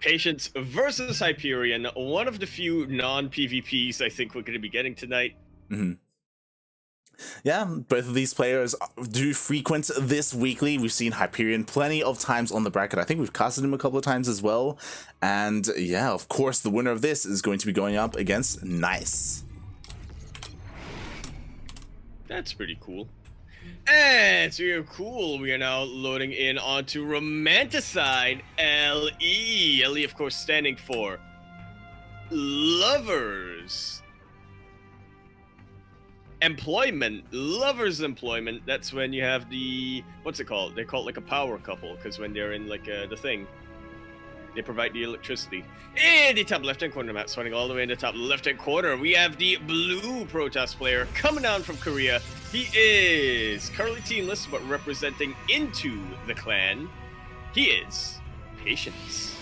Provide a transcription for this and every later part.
Patience versus Hyperion, one of the few non-PvPs I think we're going to be getting tonight. Yeah, both of these players do frequent this weekly. We've seen Hyperion plenty of times on the bracket. I think we've casted him a couple of times as well. And yeah, of course, the winner of this is going to be going up against Nice. That's pretty cool. And so cool, we are now loading in onto Romanticide LE. LE, of course, standing for Lovers Employment. Lovers Employment. That's when you have the, what's it called? They call it like a power couple, because when they're in like the thing, they provide the electricity. In the top left-hand corner map, starting all the way in the top left-hand corner, we have the blue Protoss player coming down from Korea. He is currently teamless, but representing into the clan. He is Patience.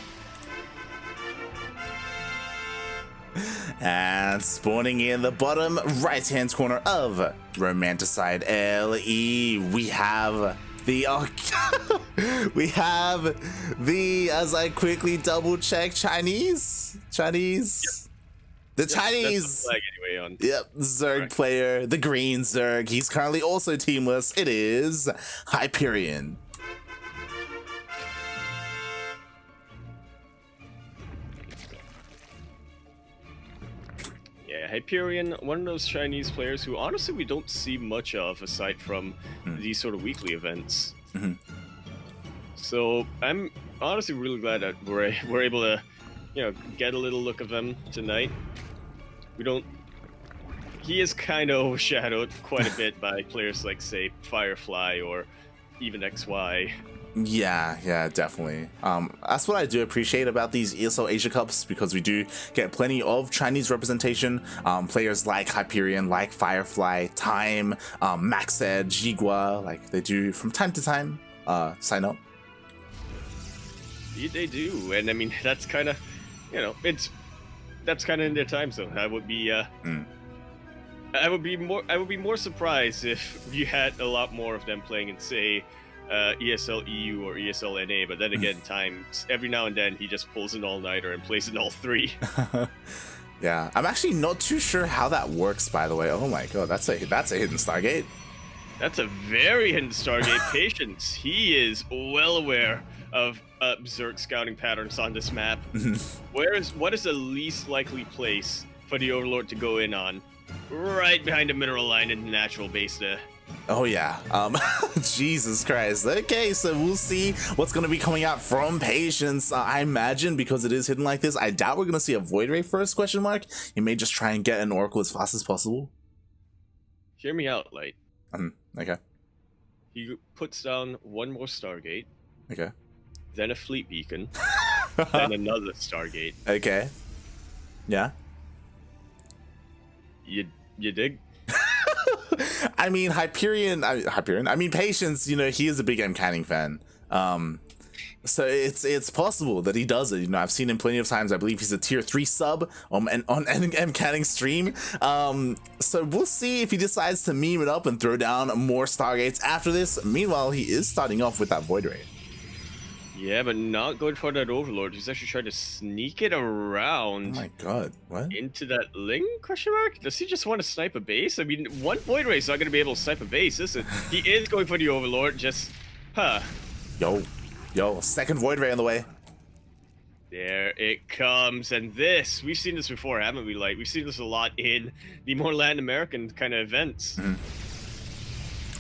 And spawning in the bottom right-hand corner of Romanticide LE, we have the we have the, as I quickly double check, Chinese. Yep. The Chinese. That's the flag anyway on. Yep, Zerg player, the green Zerg. He's currently also teamless. It is Hyperion. Yeah, Hyperion, one of those Chinese players who honestly we don't see much of aside from these sort of weekly events. So I'm honestly really glad that we're able to, you know, get a little look of them tonight. He is kind of overshadowed quite a bit by players like, say, Firefly or even XY. Yeah, definitely. That's what I do appreciate about these ESL Asia Cups, because we do get plenty of Chinese representation. Players like Hyperion, like Firefly, Time, Maxed, Jigua, like they do from time to time sign up. They do, and I mean that's kind of, you know, that's kind of in their time zone. I would be more surprised if you had a lot more of them playing in, say, ESL EU or ESL NA, but then again, times every now and then he just pulls an all-nighter and plays in all three. Yeah, I'm actually not too sure how that works, by the way. Oh my god, that's a hidden Stargate. That's a very hidden Stargate. Patience. He is well aware of Zerg scouting patterns on this map. What is the least likely place for the Overlord to go in on? Right behind the mineral line in the natural base there. Oh yeah, Jesus Christ. Okay, so we'll see what's going to be coming out from Patience. I imagine because it is hidden like this, I doubt we're going to see a Void Ray first, question mark. He may just try and get an Oracle as fast as possible. Hear me out, Light. Okay. He puts down one more Stargate. Okay. Then a Fleet Beacon. Then another Stargate. Okay. Yeah. You dig? I mean, I mean, Patience, you know, he is a big M Canning fan. So it's possible that he does it. You know, I've seen him plenty of times. I believe he's a tier 3 sub and on M Canning stream. So we'll see if he decides to meme it up and throw down more Stargates after this. Meanwhile, he is starting off with that Void Ray. Yeah, but not going for that Overlord. He's actually trying to sneak it around. Oh my god, what? Into that Ling, question mark? Does he just want to snipe a base? I mean, one Void Ray is not going to be able to snipe a base, is it? He is going for the Overlord, just... Yo, second Void Ray on the way. There it comes, and this, we've seen this before, haven't we? Like, we've seen this a lot in the more Latin American kind of events.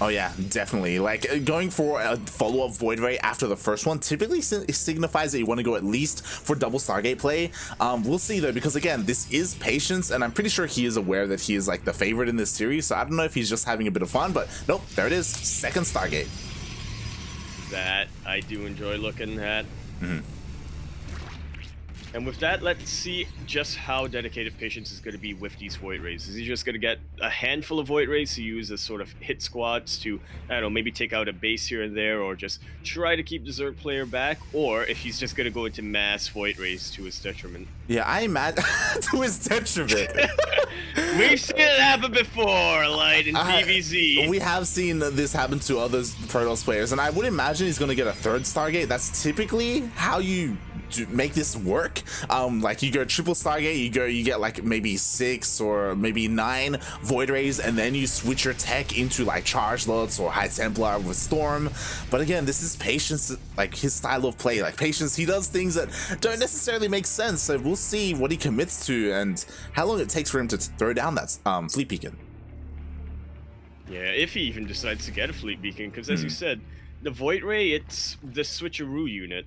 Oh yeah, definitely. Like, going for a follow-up Void Ray after the first one typically signifies that you want to go at least for double Stargate play. We'll see though, because again, this is Patience, and I'm pretty sure he is aware that he is like the favorite in this series, so I don't know if he's just having a bit of fun, but nope, there it is, second Stargate. That I do enjoy looking at. And with that, let's see just how dedicated Patience is going to be with these Void Rays. Is he just going to get a handful of Void Rays to use as sort of hit squads to, I don't know, maybe take out a base here and there, or just try to keep the Zerg player back? Or if he's just going to go into mass Void Rays to his detriment? Yeah, I imagine to his detriment. We've seen it happen before, like in PvZ. We have seen this happen to other Protoss players, and I would imagine he's going to get a third Stargate. That's typically how you make this work. Like you go triple Stargate, you get like maybe 6 or maybe 9 Void Rays, and then you switch your tech into like Charge Lots or High Templar with Storm. But again, this is Patience, like his style of play. Like Patience, he does things that don't necessarily make sense. So we'll see what he commits to and how long it takes for him to throw down that Fleet Beacon. Yeah, if he even decides to get a Fleet Beacon, because as you said, the Void Ray, it's the switcheroo unit.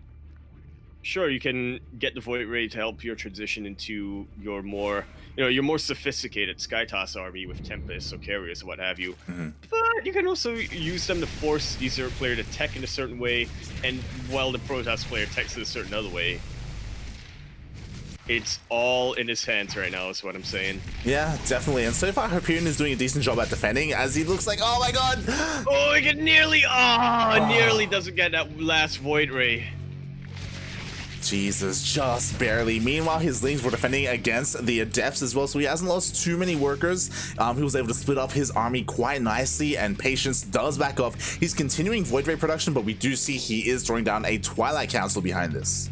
Sure, you can get the Void Ray to help your transition into your more, your more sophisticated Skytoss army with Tempest or Carriers or what have you. But you can also use them to force the Zerg player to tech in a certain way, and while the Protoss player techs in a certain other way. It's all in his hands right now, is what I'm saying. Yeah, definitely. And so far, Hyperion is doing a decent job at defending, as he looks like, oh my god! Oh, he can nearly, nearly doesn't get that last Void Ray. Jesus, just barely. Meanwhile, his Lings were defending against the Adepts as well, so he hasn't lost too many workers. He was able to split up his army quite nicely, and Patience does back off. He's continuing Void Ray production, but we do see he is throwing down a Twilight Council behind this.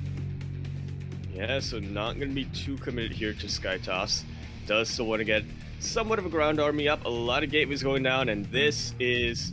Yeah, so not going to be too committed here to Skytoss. Does still want to get somewhat of a ground army up. A lot of gateways going down, and this is...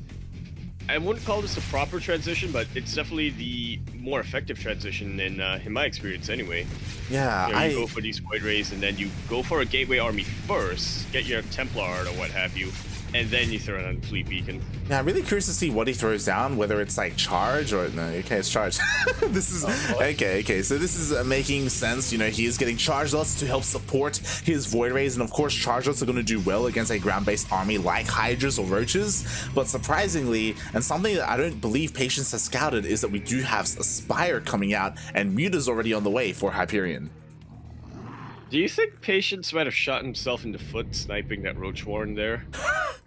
I wouldn't call this a proper transition, but it's definitely the more effective transition in my experience anyway. Yeah, you go for these Void Rays, and then you go for a gateway army first, get your Templar or what have you, and then you throw it on Fleet Beacon. Yeah, I'm really curious to see what he throws down, whether it's like Charge or no. Okay, it's Charge. This is okay. So this is making sense. He is getting Charge Lots to help support his Void Rays, and of course, Charge Lots are going to do well against a ground-based army like Hydras or Roaches. But surprisingly, and something that I don't believe Patience has scouted, is that we do have a Spire coming out, and Muta's already on the way for Hyperion. Do you think Patience might have shot himself in the foot sniping that Roach Warren there?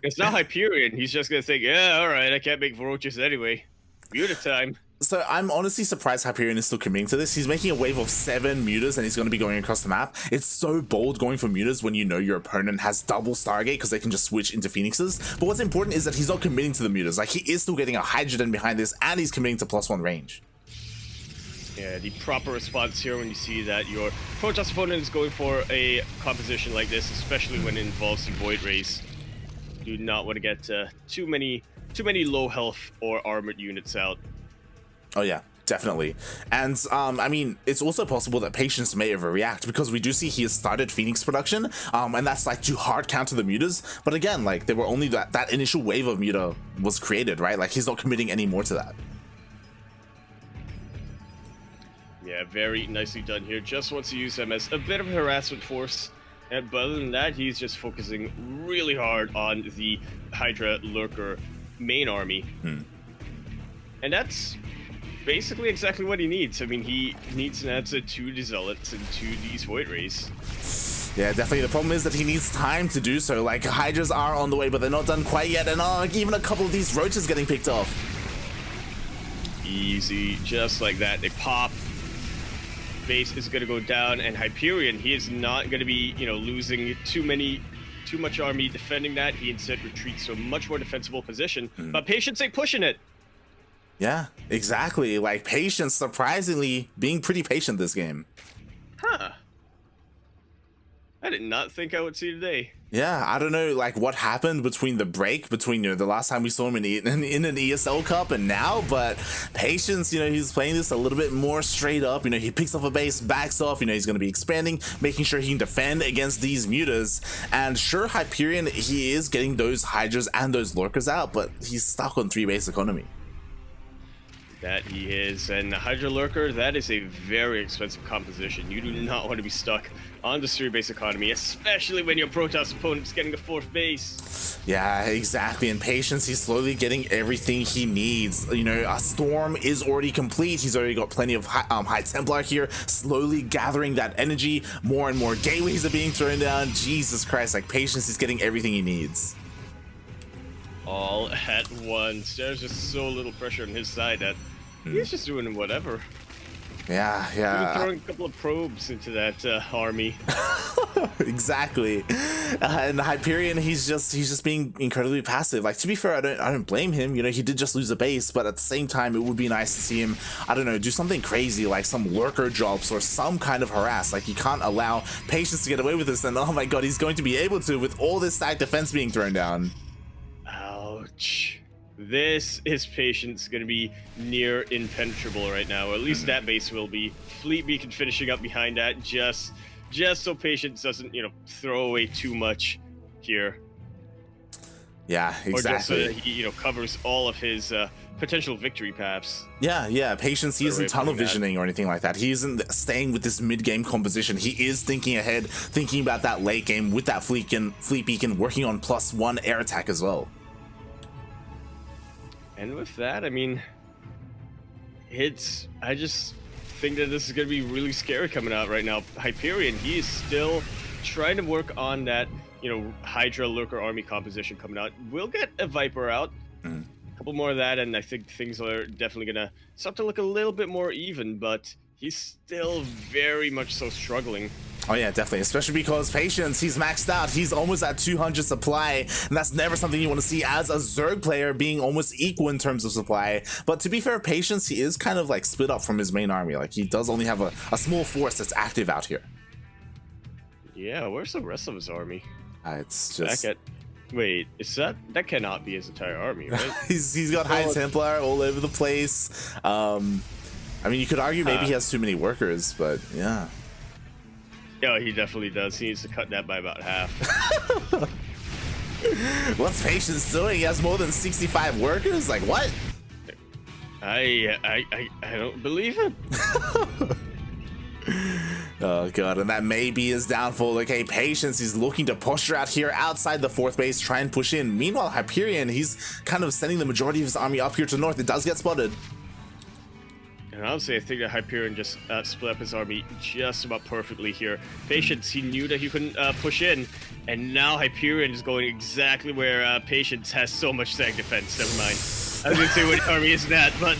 Because now Hyperion, he's just going to think, yeah, alright, I can't make Roaches anyway. Muta time. So I'm honestly surprised Hyperion is still committing to this. He's making a wave of 7 Mutas, and he's going to be going across the map. It's so bold going for Mutas when you know your opponent has double Stargate, because they can just switch into Phoenixes. But what's important is that he's not committing to the Mutas. Like, he is still getting a Hydrogen behind this, and he's committing to +1 range. Yeah, the proper response here when you see that your Protoss opponent is going for a composition like this, especially when it involves the Void Rays. Do not want to get too many low health or armored units out. Oh yeah, definitely. And I mean, it's also possible that Patience may overreact, because we do see he has started Phoenix production, and that's like to hard counter the Mutas. But again, like, there were only that initial wave of Muta was created, right? Like, he's not committing any more to that. Yeah, very nicely done here. Just wants to use them as a bit of a harassment force. But other than that, he's just focusing really hard on the Hydra Lurker main army. And that's basically exactly what he needs. I mean, he needs an answer to the Zealots and to these Void Rays. Yeah, definitely. The problem is that he needs time to do so. Like, Hydras are on the way, but they're not done quite yet. And even a couple of these Roaches getting picked off. Easy, just like that. They pop. Base is going to go down, and Hyperion, he is not going to be, losing too much army defending that. He instead retreats to a much more defensible position. But Patience ain't pushing it. Yeah, exactly. Like, Patience, surprisingly, being pretty patient this game. Huh. I did not think I would see today. Yeah, I don't know, like, what happened between the break, between, the last time we saw him in an ESL Cup and now, but Patience, he's playing this a little bit more straight up. He picks up a base, backs off, he's going to be expanding, making sure he can defend against these Mutas. And sure, Hyperion, he is getting those Hydras and those Lurkers out, but he's stuck on 3-base economy. That he is, and the Hydra Lurker, that is a very expensive composition. You do not want to be stuck on the 3-base economy, especially when your Protoss opponent's getting a 4th base. Yeah, exactly. And Patience, he's slowly getting everything he needs. A Storm is already complete. He's already got plenty of High Templar here, slowly gathering that energy. More and more gateways are being thrown down. Jesus Christ, like, Patience is getting everything he needs. All at once. There's just so little pressure on his side that he's just doing whatever. Yeah, Maybe yeah. throwing a couple of probes into that army. Exactly. And Hyperion, he's just being incredibly passive. Like, to be fair, I don't blame him. You know, he did just lose a base, but at the same time, it would be nice to see him, I don't know, do something crazy like some lurker drops or some kind of harass. Like, you can't allow Patience to get away with this, and oh my god, he's going to be able to with all this stack defense being thrown down. Ouch. This is Patience going to be near impenetrable right now, or at least that base will be. Fleet Beacon finishing up behind that, just so Patience doesn't, you know, throw away too much here. Yeah, exactly. Or just so that he, you know, covers all of his potential victory paths. Yeah, Patience, he isn't tunnel visioning or anything like that. He isn't staying with this mid-game composition. He is thinking ahead, thinking about that late game with that Fleet Beacon, working on +1 air attack as well. And with that, I mean, I just think that this is going to be really scary coming out right now. Hyperion, he is still trying to work on that, you know, Hydra Lurker army composition coming out. We'll get a Viper out, a couple more of that, and I think things are definitely going to start to look a little bit more even, but he's still very much so struggling. Oh yeah, definitely, especially because Patience, he's maxed out. He's almost at 200 supply, and that's never something you want to see as a Zerg player, being almost equal in terms of supply. But to be fair, Patience, he is kind of like split up from his main army. Like, he does only have a small force that's active out here. Yeah, where's the rest of his army? It's just... Wait, is that cannot be his entire army, right? he's got High Templar all over the place. I mean, you could argue maybe he has too many workers, but yeah. Yeah, he definitely does. He needs to cut that by about half. What's Patience doing? He has more than 65 workers? Like, what? I don't believe it. Oh god, and that may be his downfall. Okay, Patience, he's looking to push her out here outside the 4th base, try and push in. Meanwhile, Hyperion, he's kind of sending the majority of his army up here to the north. It does get spotted. And honestly, I think that Hyperion just split up his army just about perfectly here. Patience, he knew that he couldn't push in, and now Hyperion is going exactly where Patience has so much stack defense. Never mind. I was going to say what army is that, but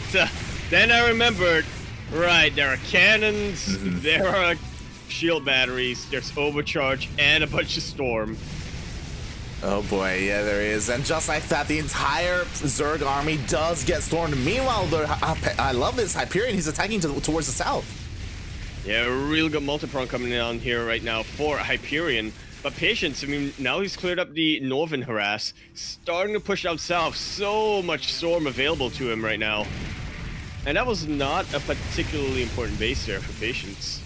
then I remembered, right, there are cannons, there are shield batteries, there's overcharge, and a bunch of storm. Oh boy, yeah, there is. And just like that, the entire Zerg army does get stormed. Meanwhile, I love this Hyperion. He's attacking towards the south. Yeah, real good multi-prong coming down here right now for Hyperion. But Patience, I mean, now he's cleared up the northern harass, starting to push out south. So much storm available to him right now. And that was not a particularly important base there for Patience.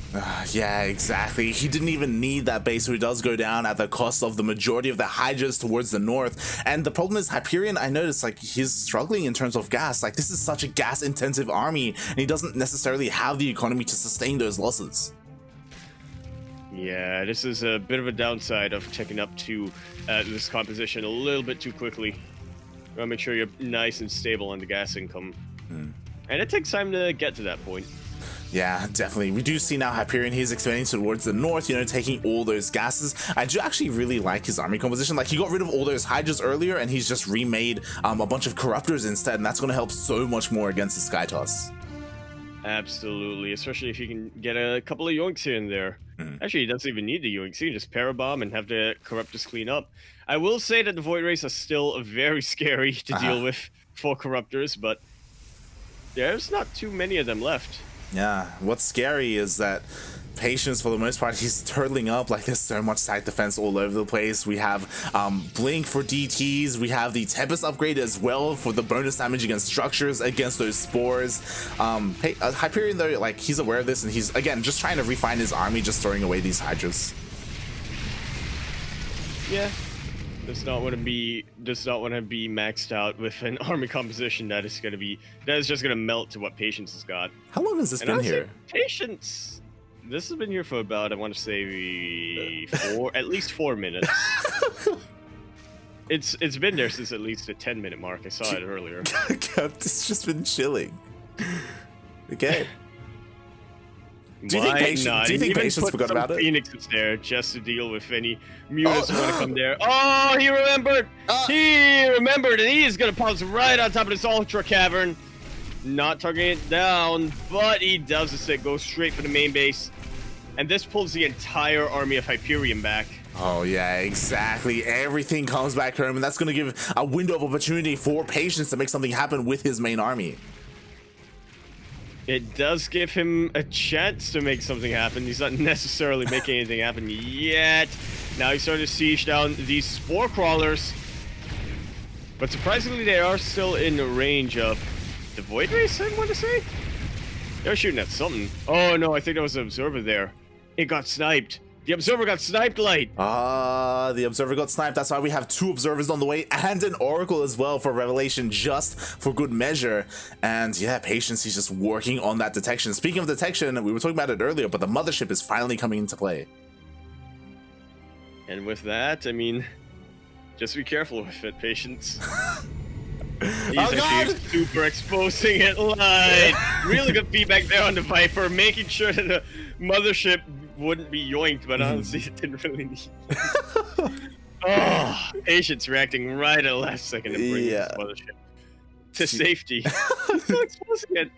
Yeah, exactly. He didn't even need that base, so he does go down at the cost of the majority of the Hydras towards the north. And the problem is, Hyperion, I noticed, like, he's struggling in terms of gas. Like, this is such a gas-intensive army, and he doesn't necessarily have the economy to sustain those losses. Yeah, this is a bit of a downside of taking up to this composition a little bit too quickly. You want to make sure you're nice and stable on the gas income. And it takes time to get to that point. Yeah, definitely. We do see now Hyperion, he's expanding towards the north, you know, taking all those gases. I do actually really like his army composition. Like, he got rid of all those Hydras earlier, and he's just remade a bunch of Corruptors instead, and that's going to help so much more against the Sky Toss. Absolutely, especially if you can get a couple of yoinks here and there. Actually, he doesn't even need the yoinks. He can just Parabomb and have the Corruptors clean up. I will say that the Void Rays are still very scary to deal with for Corruptors, but there's not too many of them left. Yeah, what's scary is that Patience, for the most part, he's turtling up. Like, there's so much stack defense all over the place. We have Blink for DTs. We have the Tempest upgrade as well for the bonus damage against structures, against those spores. Hyperion, though, like, he's aware of this, and he's, again, just trying to refine his army, just throwing away these Hydras. Yeah. Does not want to be maxed out with an army composition that is just gonna melt to what Patience has got. How long has this been here? Patience, this has been here for about, I want to say, at least 4 minutes. It's been there since at least the 10-minute mark. I saw it earlier. It's just been chilling. Okay. Do you think Patience forgot about it? Phoenix is there just to deal with any mutants who want to come there. Oh, he remembered! He remembered, and he is going to pounce right on top of this Ultra Cavern. not targeting it down, but he does this. It goes straight for the main base, and this pulls the entire army of Hyperion back. Oh yeah, exactly. Everything comes back home, and that's going to give a window of opportunity for Patience to make something happen with his main army. It does give him a chance to make something happen. He's not necessarily making anything happen yet. Now he's starting to siege down these spore crawlers. But surprisingly, they are still in range of the Void Race, I want to say? They're shooting at something. Oh no, I think there was an observer there. It got sniped. The observer got sniped, Light. The observer got sniped. That's why we have 2 observers on the way and an oracle as well for revelation, just for good measure. And yeah, Patience, he's just working on that detection. Speaking of detection, we were talking about it earlier, but the mothership is finally coming into play. And with that, I mean, just be careful with it, Patience. He's actually super exposing it, Light. Really good feedback there on the Viper, making sure that the mothership wouldn't be yoinked, but honestly, it didn't really need. Oh, Patience reacting right at the last second to bring this mothership to safety. So exposing it.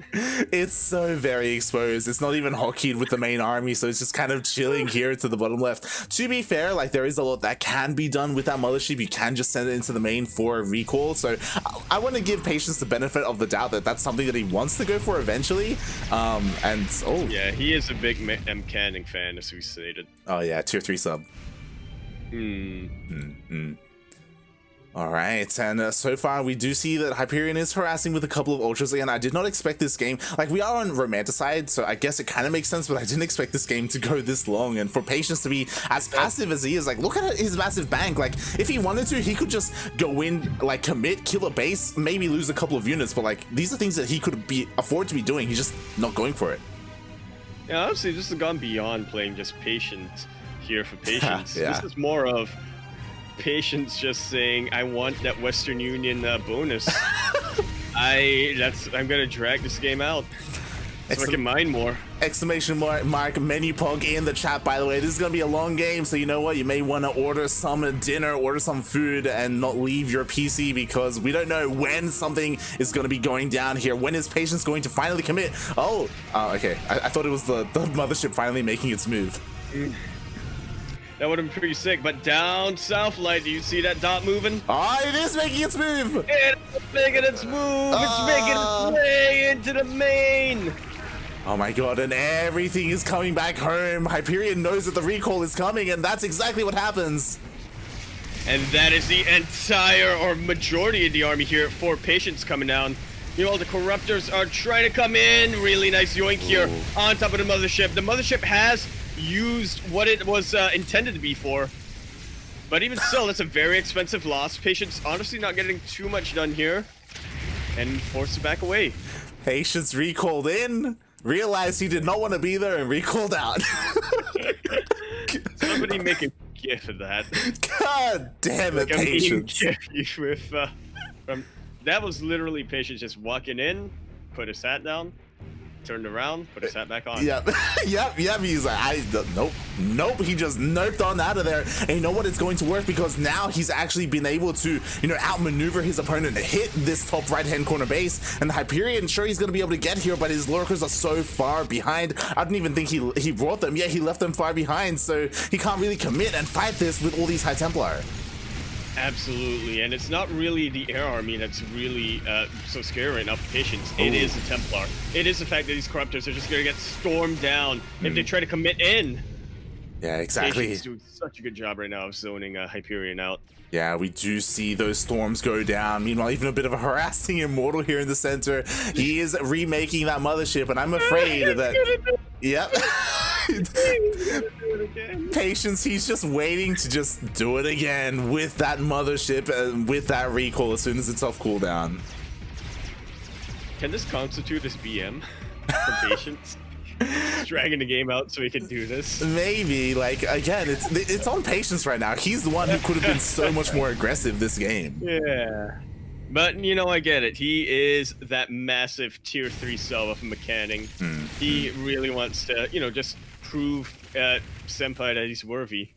It's so very exposed. It's not even hotkeyed with the main army, so it's just kind of chilling here to the bottom left. To be fair, like, there is a lot that can be done with that mothership. You can just send it into the main for a recall, so I want to give Patience the benefit of the doubt that that's something that he wants to go for eventually. Yeah, he is a big Canning fan, as we stated. Oh yeah, tier 3 sub. All right, and so far we do see that Hyperion is harassing with a couple of ultras. Again, I did not expect this game. Like, we are on Romanticide, so I guess it kind of makes sense, but I didn't expect this game to go this long. And for Patience to be as passive as he is, like, look at his massive bank. Like, if he wanted to, he could just go in, like, commit, kill a base, maybe lose a couple of units. But, like, these are things that he could afford to be doing. He's just not going for it. Yeah, honestly, this has gone beyond playing just Patient here for Patience. Yeah. This is more of Patience just saying, I want that Western Union bonus. I'm gonna drag this game out so I can mine more. Exclamation mark menu pog in the chat, by the way. This is gonna be a long game, so you know what, you may want to order some dinner, order some food, and not leave your PC, because we don't know when something is going to be going down here. When is Patience going to finally commit? Okay, I thought it was the mothership finally making its move. That would have been pretty sick, but down south, Light, do you see that dot moving? Oh, it is making its move! It's making its move! It's making its way into the main! Oh my god, and everything is coming back home. Hyperion knows that the recall is coming, and that's exactly what happens. And that is the entire, or majority of the army here for Patience coming down. You know, the Corruptors are trying to come in. Really nice yoink here on top of the mothership. The mothership has used what it was intended to be for, but even still, that's a very expensive loss. Patience honestly not getting too much done here, and forced to back away. Patience recalled in, realized he did not want to be there, and recalled out. Somebody make a gif of that. God damn it, Patience. With, that was literally Patience just walking in, put his hat down, turned around, put his hat back on. Yep. He's like, nope. He just noped on out of there. And you know what? It's going to work, because now he's actually been able to, outmaneuver his opponent to hit this top right-hand corner base. And the Hyperion, sure, he's going to be able to get here, but his lurkers are so far behind. I don't even think he brought them. Yeah, he left them far behind, so he can't really commit and fight this with all these High Templar. Absolutely, and it's not really the air army that's really so scary right now for Patience. It is the Templar. It is the fact that these Corruptors are just going to get stormed down if they try to commit in. Yeah, exactly. Patience doing such a good job right now of zoning Hyperion out. Yeah, we do see those storms go down. Meanwhile, even a bit of a harassing Immortal here in the center. He is remaking that mothership, and I'm afraid that... Yep. Patience, he's just waiting to just do it again with that mothership and with that recall as soon as it's off cooldown. Can this constitute this BM for Patience? Just dragging the game out so he can do this. Maybe, like, again, it's on Patience right now. He's the one who could have been so much more aggressive this game. Yeah. But, I get it. He is that massive tier 3 sub of Mechanic. He really wants to, just prove Senpai that he's worthy.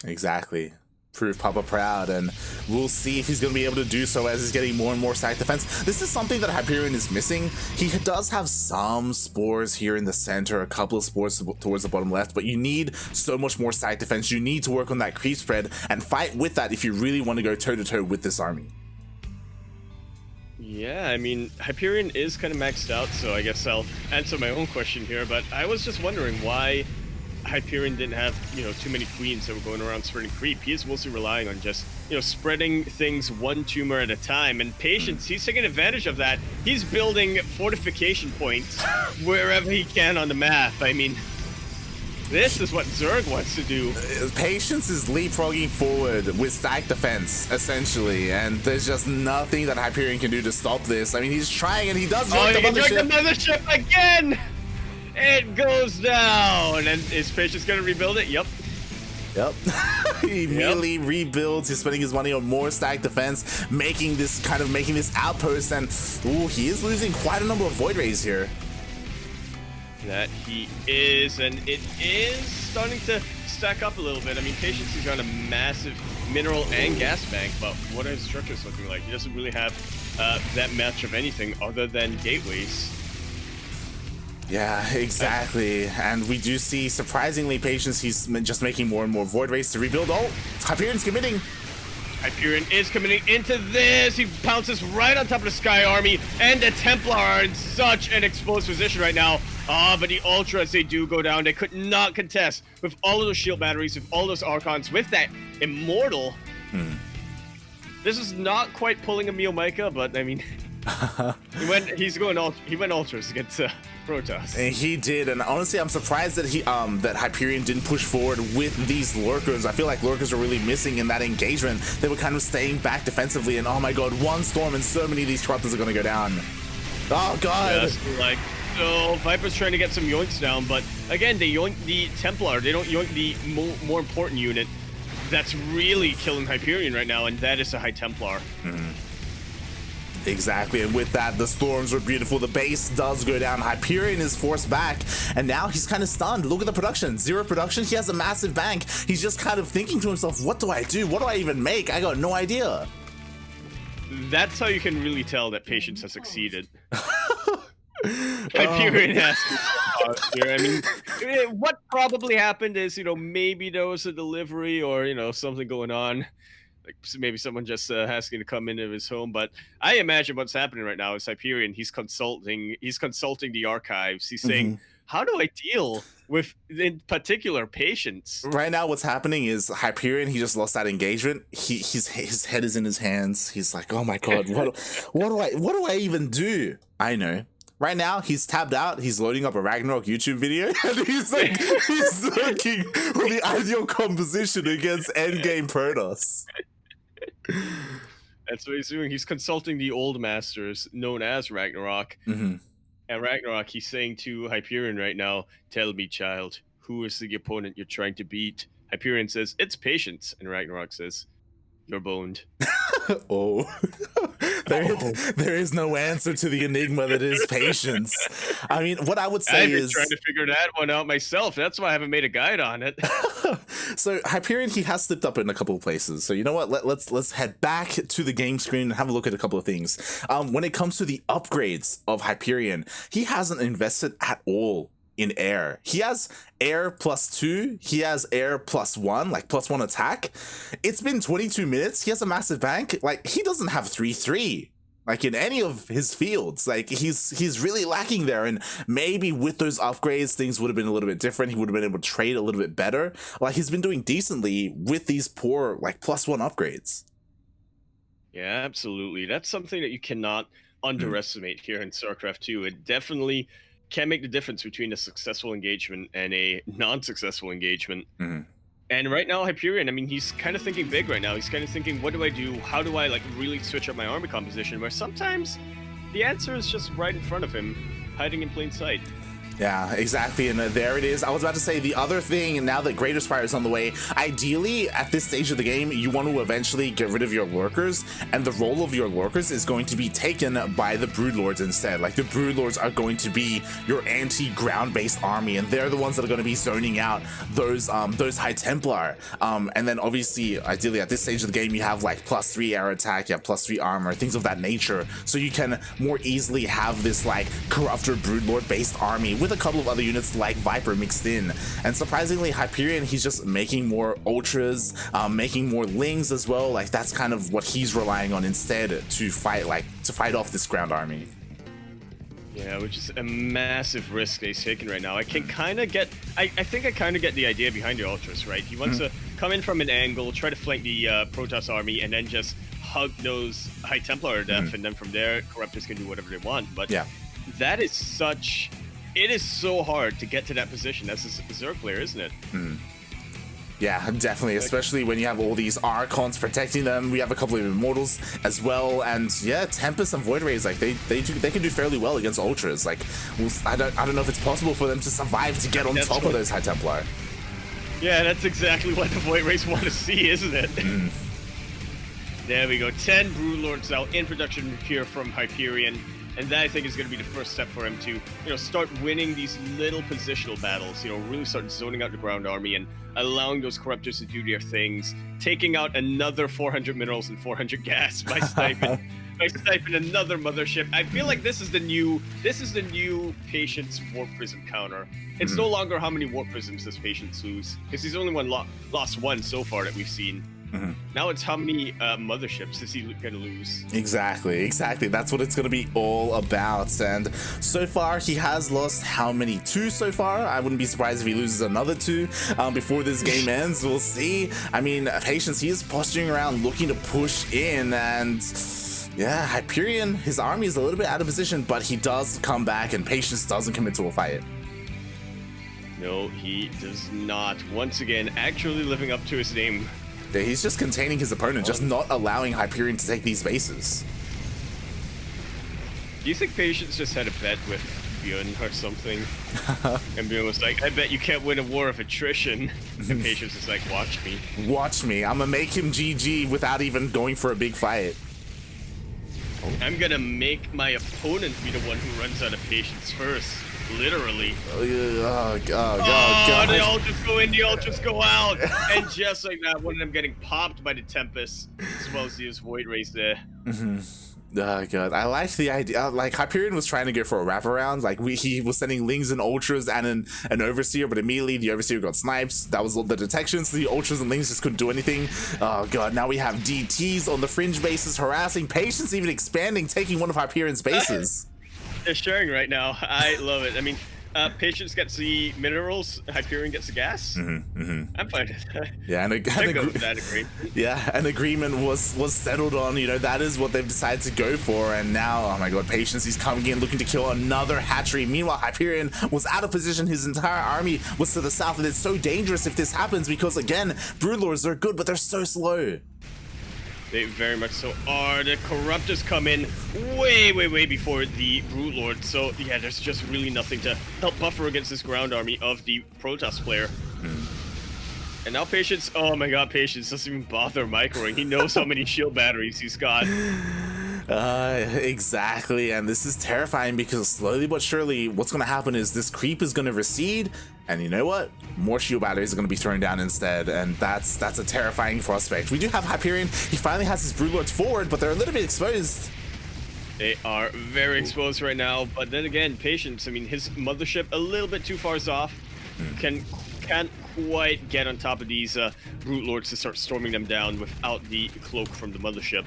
Exactly. prove Papa proud, and we'll see if he's going to be able to do so as he's getting more and more stacked defense. This is something that Hyperion is missing. He does have some spores here in the center, a couple of spores towards the bottom left, but you need so much more stacked defense. You need to work on that creep spread and fight with that if you really want to go toe-to-toe with this army. Yeah, I mean, Hyperion is kind of maxed out, so I guess I'll answer my own question here, but I was just wondering why Hyperion didn't have, too many queens that were going around spreading creep. He is mostly relying on just, spreading things one tumor at a time. And Patience, he's taking advantage of that. He's building fortification points wherever he can on the map. I mean, this is what Zerg wants to do. Patience is leapfrogging forward with stacked defense, essentially, and there's just nothing that Hyperion can do to stop this. I mean, he's trying, and he does the mothership again! It goes down, and is Patience gonna rebuild it? Yep. He immediately rebuilds. He's spending his money on more stacked defense, making this outpost, and he is losing quite a number of Void Rays here. That he is, and it is starting to stack up a little bit. I mean, Patience has got a massive mineral and gas bank, but what are his structures looking like? He doesn't really have that much of anything other than gateways. Yeah, exactly. And we do see, surprisingly, Patience, he's just making more and more Void Rays to rebuild. Oh, Hyperion's committing. Hyperion is committing into this. He pounces right on top of the Sky Army, and the Templar are in such an exposed position right now. But the Ultras, they do go down. They could not contest with all of those shield batteries, with all those Archons, with that Immortal. This is not quite pulling a Mio Micah, but I mean, he went Ultras against Protoss. And he did, and honestly, I'm surprised that that Hyperion didn't push forward with these Lurkers. I feel like Lurkers are really missing in that engagement. They were kind of staying back defensively, and oh my god, one storm and so many of these Corruptors are going to go down. Oh god. So Viper's trying to get some yoinks down, but again, they yoink the Templar. They don't yoink the more important unit that's really killing Hyperion right now, and that is a High Templar. Exactly, and with that, the storms were beautiful. The base does go down. Hyperion is forced back, and now he's kind of stunned. Look at the production. 0 production. He has a massive bank. He's just kind of thinking to himself, what do I do? What do I even make? I got no idea. That's how you can really tell that Patience has succeeded. Hyperion has here. I mean, what probably happened is, maybe there was a delivery or, something going on. Like maybe someone just asking to come into his home, but I imagine what's happening right now is Hyperion. He's consulting the archives. He's saying, how do I deal with, in particular, Patience? Right now, what's happening is Hyperion. He just lost that engagement. His head is in his hands. He's like, oh my god, what do I even do? I know. Right now, he's tabbed out. He's loading up a Ragnarok YouTube video, and he's looking for the ideal composition against endgame Protoss. That's what he's doing. He's consulting the old masters known as Ragnarok. And Ragnarok, he's saying to Hyperion right now, tell me, child, who is the opponent you're trying to beat? Hyperion says, it's Patience. And Ragnarok says, you're boned. There is no answer to the enigma that is Patience. I mean, what I would say is, I've been trying to figure that one out myself. That's why I haven't made a guide on it. So Hyperion, he has slipped up in a couple of places. So you know what? Let's head back to the game screen and have a look at a couple of things. When it comes to the upgrades of Hyperion, he hasn't invested at all in air. He has air +2, he has air +1, like +1 attack. It's been 22 minutes. He has a massive bank. Like, he doesn't have 3-3 like in any of his fields. Like, he's really lacking there, and maybe with those upgrades things would have been a little bit different. He would have been able to trade a little bit better. Like, he's been doing decently with these poor like +1 upgrades. Yeah, absolutely. That's something that you cannot underestimate here in StarCraft 2. It definitely can make the difference between a successful engagement and a non-successful engagement. And right now, Hyperion, I mean, he's kind of thinking big right now. He's kind of thinking, what do I do? How do I, like, really switch up my army composition? Where sometimes the answer is just right in front of him, hiding in plain sight. Yeah, exactly, and there it is. I was about to say the other thing, now that Greater Spire is on the way, ideally, at this stage of the game, you want to eventually get rid of your lurkers, and the role of your lurkers is going to be taken by the Broodlords instead. Like, the Broodlords are going to be your anti-ground-based army, and they're the ones that are going to be zoning out those High Templar. And then, obviously, ideally, at this stage of the game, you have, like, +3 air attack, you have +3 armor, things of that nature, so you can more easily have this, like, Corruptor Broodlord-based army with a couple of other units like Viper mixed in. And surprisingly, Hyperion, he's just making more Ultras, making more Lings as well. Like, that's kind of what he's relying on instead to fight off this ground army. Yeah, which is a massive risk that he's taking right now. I can kind of get, I think I kind of get the idea behind the Ultras, right? He wants to come in from an angle, try to flank the Protoss army, and then just hug those High Templar to death, and then from there, Corruptors can do whatever they want. But yeah, that is such... It is so hard to get to that position as a Zerg player, isn't it? Yeah, definitely, especially when you have all these Archons protecting them. We have a couple of Immortals as well, and yeah, Tempest and Void Rays, like they can do fairly well against Ultras. Like, I don't know if it's possible for them to survive to get on top of those High Templar. Yeah, that's exactly what the Void Rays want to see, isn't it? There we go, 10 Broodlords now in production here from Hyperion. And that, I think, is going to be the first step for him to, you know, start winning these little positional battles, you know, really start zoning out the ground army and allowing those Corruptors to do their things, taking out another 400 minerals and 400 gas by sniping, another mothership. I feel like this is the new Patience Warp Prism counter. It's no longer how many Warp Prisms does Patience lose, because he's only lost one so far that we've seen. Now it's how many motherships is he gonna lose? Exactly. That's what it's gonna be all about. And so far, he has lost how many? 2 so far? I wouldn't be surprised if he loses another 2 before this game ends. We'll see. I mean, Patience, he is posturing around, looking to push in, and yeah, Hyperion, his army is a little bit out of position, but he does come back, and Patience doesn't commit to a fight. No, he does not. Once again, actually living up to his name. Yeah, he's just containing his opponent, just not allowing Hyperion to take these bases. Do you think Patience just had a bet with Bjorn or something? And Bjorn was like, I bet you can't win a war of attrition. And Patience is like, watch me. Watch me. I'm gonna make him GG without even going for a big fight. I'm gonna make my opponent be the one who runs out of Patience first. Literally. Oh, God. They all just go in, they all just go out. And just like that, one of them getting popped by the Tempest, as well as these Void Rays there. Oh, God. I like the idea. Like, Hyperion was trying to go for a wraparound. Like, he was sending Lings and Ultras and an Overseer, but immediately the Overseer got sniped. That was all the detection, so the Ultras and Lings just couldn't do anything. Oh, God. Now we have DTs on the fringe bases harassing Patience, even expanding, taking one of Hyperion's bases. They're sharing right now. I love it. I mean, Patience gets the minerals, Hyperion gets the gas. I'm fine with that. Yeah, an agreement was settled on. You know, that is what they've decided to go for. And now, oh my God, Patience, he's coming in looking to kill another hatchery. Meanwhile, Hyperion was out of position. His entire army was to the south, and it's so dangerous if this happens because, again, Broodlords are good, but they're so slow. They very much so are. The Corruptors come in way before the Broodlord. So, yeah, there's just really nothing to help buffer against this ground army of the Protoss player. And now Patience, oh my God, Patience doesn't even bother microing. He knows how many shield batteries he's got. Exactly, and this is terrifying because slowly but surely what's going to happen is this creep is going to recede, and you know what? More shield batteries are going to be thrown down instead, and that's a terrifying prospect. We do have Hyperion. He finally has his Broodlords forward, but they're a little bit exposed. They are very exposed right now, but then again, Patience, I mean, his mothership a little bit too far off. Can't quite get on top of these Broodlords to start storming them down without the cloak from the mothership.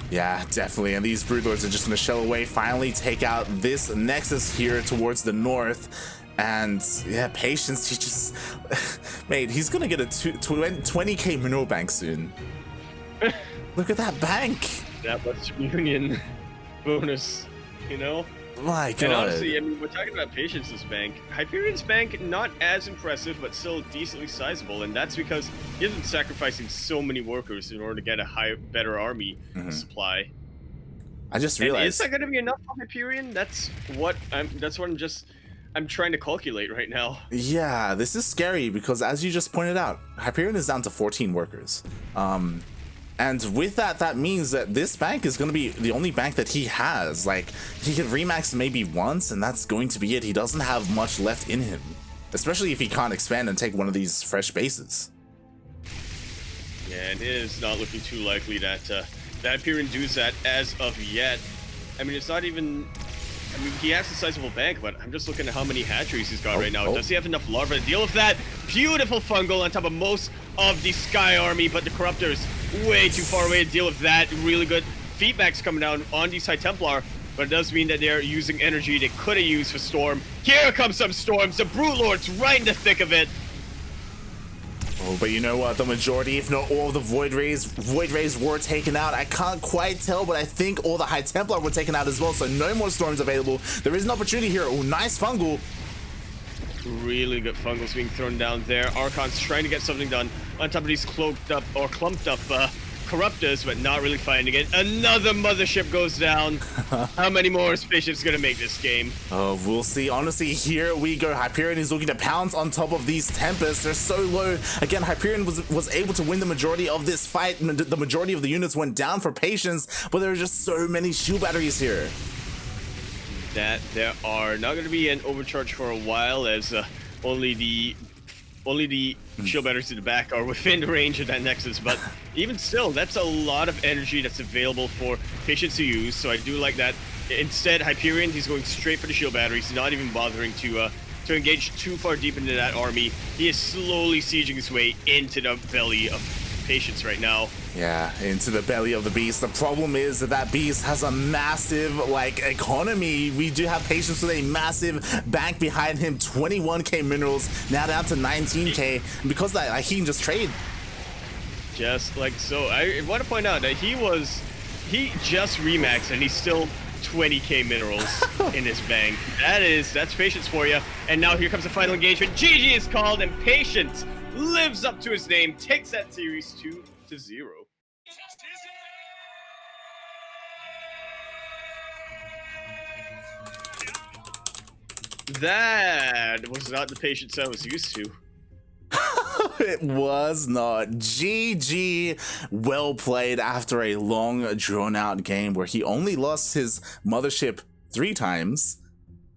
Yeah, definitely, and these Broodlords are just going to shell away, finally take out this Nexus here towards the north. And yeah, Patience, he just... Mate, he's going to get a 20k mineral bank soon. Look at that bank! That Western Union bonus, you know? My God. And honestly, I mean, we're talking about Patience's bank. Hyperion's bank, not as impressive, but still decently sizable, and that's because he isn't sacrificing so many workers in order to get a better army supply. I just And realized. is that going to be enough for Hyperion? That's what I'm trying to calculate right now. Yeah, this is scary because as you just pointed out, Hyperion is down to 14 workers. And with that, that means that this bank is going to be the only bank that he has. Like, he can remax maybe once, and that's going to be it. He doesn't have much left in him, especially if he can't expand and take one of these fresh bases. Yeah, and it is not looking too likely that that Hyperion does that as of yet. I mean, it's not even... I mean, he has a sizable bank, but I'm just looking at how many hatcheries he's got right now. Does he have enough larvae to deal with that? Beautiful fungal on top of most of the Sky Army, but the Corruptor's way too far away to deal with that. Really good feedbacks coming down on these High Templar, but it does mean that they're using energy they could have used for Storm. Here comes some Storms. The Brute Lord's right in the thick of it. Oh, but you know what? The majority, if not all, of the Void Rays were taken out. I can't quite tell, but I think all the High Templar were taken out as well, so no more Storms available. There is an opportunity here. Oh, nice fungal. Really good fungals being thrown down there. Archon's trying to get something done on top of these cloaked up or clumped up Corruptors, but not really finding it. Another mothership goes down. How many more is Patience gonna make this game? Oh, we'll see. Honestly, here we go. Hyperion is looking to pounce on top of these Tempests. They're so low. Again, Hyperion was able to win the majority of this fight. The majority of the units went down for Patience, but there are just so many shield batteries here. That there are not going to be an overcharge for a while, as only the shield batteries in the back are within the range of that Nexus. But even still, that's a lot of energy that's available for Patience to use. So I do like that. Instead, Hyperion, he's going straight for the shield batteries, not even bothering to engage too far deep into that army. He is slowly sieging his way into the belly of Patience right now. Yeah, into the belly of the beast. The problem is that that beast has a massive, like, economy. We do have Patience with a massive bank behind him. 21k minerals, now down to 19k. And because of that, he can just trade. Just like so. I want to point out that he just remaxed and he's still 20k minerals in his bank. That's Patience for you. And now here comes the final engagement. GG is called, and Patience lives up to his name, takes that series 2-0. That was not the Patience I was used to. It was not. GG. Well played after a long, drawn-out game where he only lost his mothership 3 times.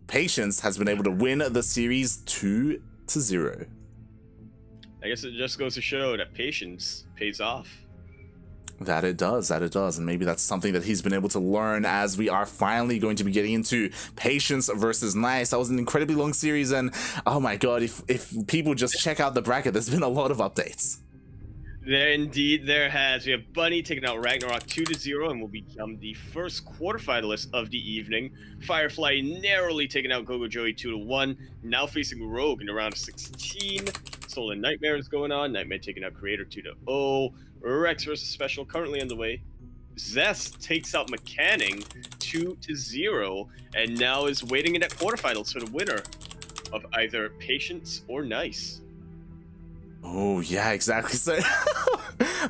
Patience has been able to win the series 2-0. I guess it just goes to show that patience pays off. That it does, and maybe that's something that he's been able to learn as we are finally going to be getting into Patience versus Nice. That was an incredibly long series, and oh my god, if people just check out the bracket, there's been a lot of updates. There has. We have Bunny taking out Ragnarok 2-0 and will become the first quarterfinalist of the evening. Firefly narrowly taking out Gogo Joey 2-1, now facing Rogue in the round of 16. Solar Nightmare is going on. Nightmare taking out Creator 2-0. Rex versus Special currently underway. Zest takes out Mechanic 2-0 and now is waiting in that quarterfinals for the winner of either Patience or Nice. Oh, yeah, exactly. So,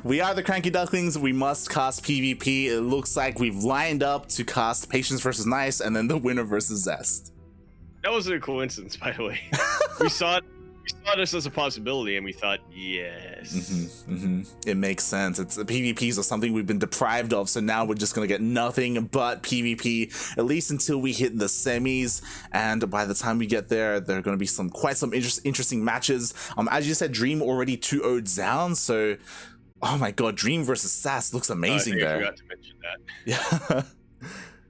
we are the CranKy Ducklings. We must cast PvP. It looks like we've lined up to cast Patience versus Nice, and then the winner versus Zest. That wasn't a coincidence, by the way. We saw this as a possibility, and we thought, yes. It makes sense. It's PvPs are something we've been deprived of, so now we're just gonna get nothing but PvP, at least until we hit the semis. And by the time we get there, there are gonna be quite some interesting matches. As you said, Dream already 2-0'd down, so oh my god, Dream versus Sass looks amazing there. I forgot to mention that. Yeah.